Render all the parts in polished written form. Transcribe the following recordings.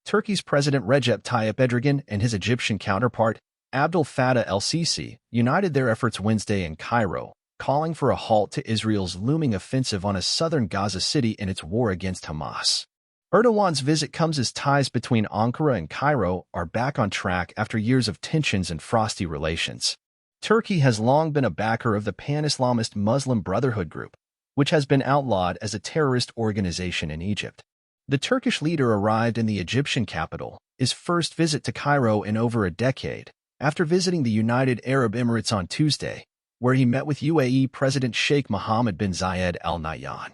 Turkey's President Recep Tayyip Edrogan and his Egyptian counterpart, Abdel Fatah el-Sissi, united their efforts Wednesday in Cairo, calling for a halt to Israel's looming offensive on a southern Gaza city in its war against Hamas. Erdogan's visit comes as ties between Ankara and Cairo are back on track after years of tensions and frosty relations. Turkey has long been a backer of the pan-Islamist Muslim Brotherhood group, which has been outlawed as a terrorist organization in Egypt. The Turkish leader arrived in the Egyptian capital, his first visit to Cairo in over a decade, after visiting the United Arab Emirates on Tuesday, where he met with UAE President Sheikh Mohammed bin Zayed Al Nahyan.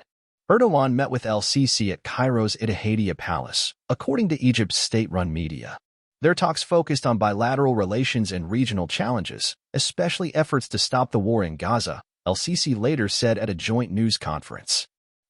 Erdogan met with el-Sissi at Cairo's Ittihadiyya Palace, according to Egypt's state-run media. Their talks focused on bilateral relations and regional challenges, especially efforts to stop the war in Gaza, el-Sissi later said at a joint news conference.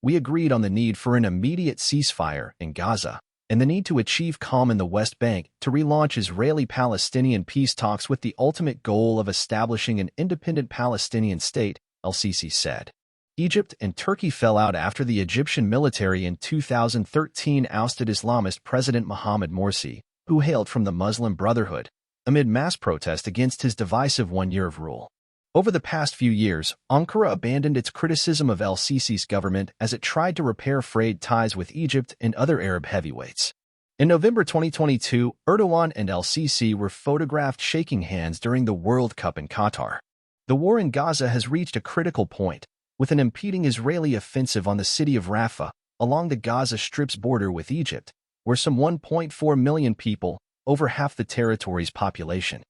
We agreed on the need for an immediate ceasefire in Gaza and the need to achieve calm in the West Bank to relaunch Israeli-Palestinian peace talks with the ultimate goal of establishing an independent Palestinian state, el-Sissi said. Egypt and Turkey fell out after the Egyptian military in 2013 ousted Islamist President Mohammed Morsi, who hailed from the Muslim Brotherhood, amid mass protest against his divisive 1 year of rule. Over the past few years, Ankara abandoned its criticism of el-Sisi's government as it tried to repair frayed ties with Egypt and other Arab heavyweights. In November 2022, Erdogan and el-Sisi were photographed shaking hands during the World Cup in Qatar. The war in Gaza has reached a critical point, with an impending Israeli offensive on the city of Rafah, along the Gaza Strip's border with Egypt, where some 1.4 million people, over half the territory's population,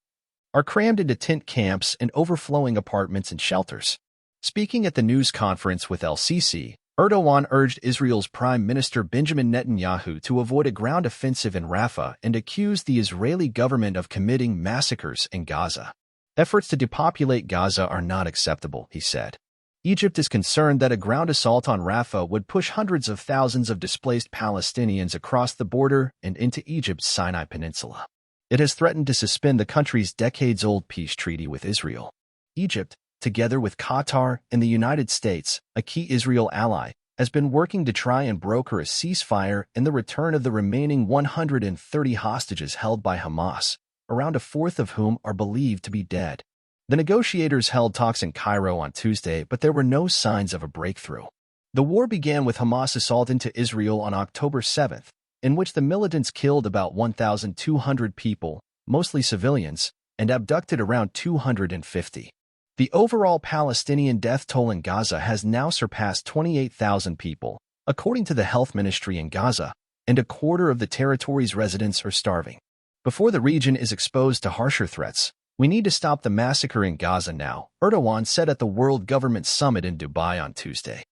are crammed into tent camps and overflowing apartments and shelters. Speaking at the news conference with el-Sisi, Erdogan urged Israel's Prime Minister Benjamin Netanyahu to avoid a ground offensive in Rafah and accused the Israeli government of committing massacres in Gaza. Efforts to depopulate Gaza are not acceptable, he said. Egypt is concerned that a ground assault on Rafah would push hundreds of thousands of displaced Palestinians across the border and into Egypt's Sinai Peninsula. It has threatened to suspend the country's decades-old peace treaty with Israel. Egypt, together with Qatar and the United States, a key Israel ally, has been working to try and broker a ceasefire and the return of the remaining 130 hostages held by Hamas, around a fourth of whom are believed to be dead. The negotiators held talks in Cairo on Tuesday, but there were no signs of a breakthrough. The war began with Hamas' assault into Israel on October 7th, in which the militants killed about 1,200 people, mostly civilians, and abducted around 250. The overall Palestinian death toll in Gaza has now surpassed 28,000 people, according to the health ministry in Gaza, and a quarter of the territory's residents are starving. Before the region is exposed to harsher threats, we need to stop the massacre in Gaza now, Erdogan said at the World Government Summit in Dubai on Tuesday.